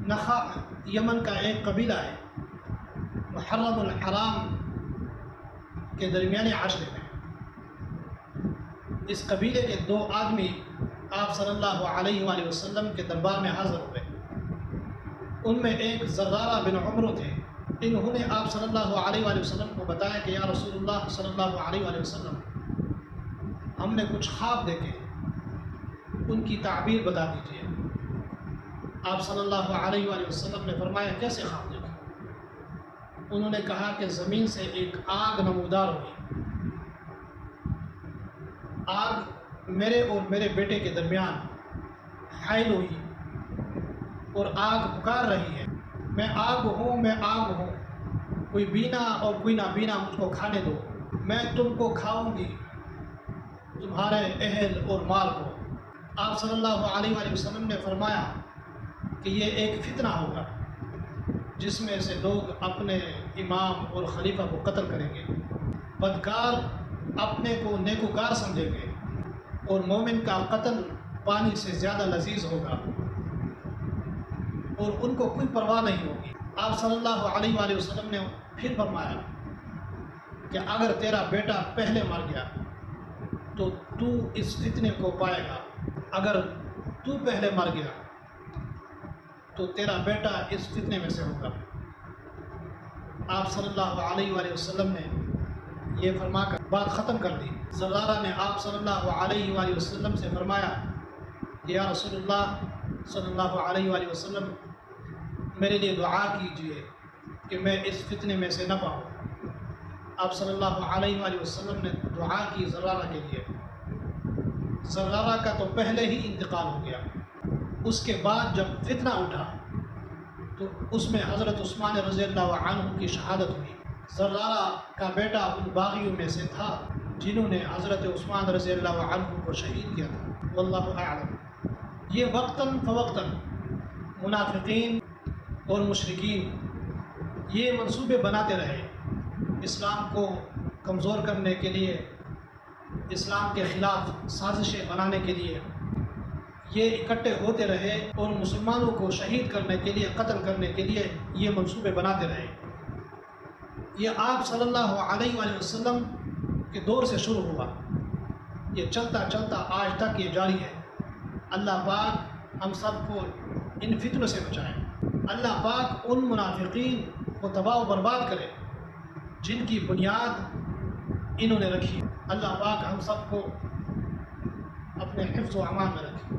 نخا یمن کا ایک قبیلہ ہے، محرم الحرام کے درمیانے عاشرے میں۔ اس قبیلے کے دو آدمی آپ صلی اللہ علیہ وآلہ وسلم کے دربار میں حاضر ہوئے۔ ان میں ایک زرارہ بن عمرو تھے۔ انہوں نے آپ صلی اللہ علیہ وآلہ وسلم کو بتایا کہ یا رسول اللہ صلی اللہ علیہ وآلہ وسلم، ہم نے کچھ خواب دیکھے، ان کی تعبیر بتا دیجیے۔ آپ صلی اللہ علیہ وآلہ وسلم نے فرمایا کیسے خواب دیکھے؟ انہوں نے کہا کہ زمین سے ایک آگ نمودار ہوئی، آگ میرے اور میرے بیٹے کے درمیان حائل ہوئی اور آگ پکار رہی ہے، میں آگ ہوں، میں آگ ہوں، کوئی بینا اور کوئی نابینا مجھ کو کھانے دو، میں تم کو کھاؤں گی، تمہارے اہل اور مال کو۔ آپ صلی اللہ علیہ وآلہ وسلم نے فرمایا کہ یہ ایک فتنہ ہوگا جس میں سے لوگ اپنے امام اور خلیفہ کو قتل کریں گے، بدکار اپنے کو نیکوکار سمجھیں گے، اور مومن کا قتل پانی سے زیادہ لذیذ ہوگا، اور ان کو کوئی پرواہ نہیں ہوگی۔ آپ صلی اللہ علیہ وآلہ وسلم نے پھر فرمایا کہ اگر تیرا بیٹا پہلے مر گیا تو تو اس فتنے کو پائے گا، اگر تو پہلے مر گیا تو تیرا بیٹا اس فتنے میں سے ہوگا۔ آپ صلی اللہ علیہ وآلہ وسلم نے یہ فرما کر بات ختم کر دی۔ زرارہ نے آپ صلی اللہ علیہ وآلہ وسلم سے فرمایا کہ یا رسول اللہ صلی اللہ علیہ وآلہ وسلم، میرے لیے دعا کیجیے کہ میں اس فتنے میں سے نہ پاؤں۔ آپ صلی اللہ علیہ وآلہ وسلم نے دعا کی زرارہ کے لیے۔ زرارہ کا تو پہلے ہی انتقال ہو گیا، اس کے بعد جب فتنہ اٹھا تو اس میں حضرت عثمان رضی اللہ عنہ کی شہادت ہوئی۔ زرارہ کا بیٹا ان باغیوں میں سے تھا جنہوں نے حضرت عثمان رضی اللہ عنہ کو شہید کیا تھا۔ واللہ اعلم۔ یہ وقتاً فوقتاً منافقین اور مشرکین یہ منصوبے بناتے رہے، اسلام کو کمزور کرنے کے لیے، اسلام کے خلاف سازشیں بنانے کے لیے یہ اکٹھے ہوتے رہے، اور مسلمانوں کو شہید کرنے کے لیے، قتل کرنے کے لیے یہ منصوبے بناتے رہے۔ یہ آپ صلی اللہ علیہ وآلہ وسلم کے دور سے شروع ہوا، یہ چلتا چلتا آج تک یہ جاری ہے۔ اللہ پاک ہم سب کو ان فتنوں سے بچائیں۔ اللہ پاک ان منافقین کو تباہ و برباد کرے جن کی بنیاد انہوں نے رکھی۔ اللہ پاک ہم سب کو اپنے حفظ و امان میں رکھے۔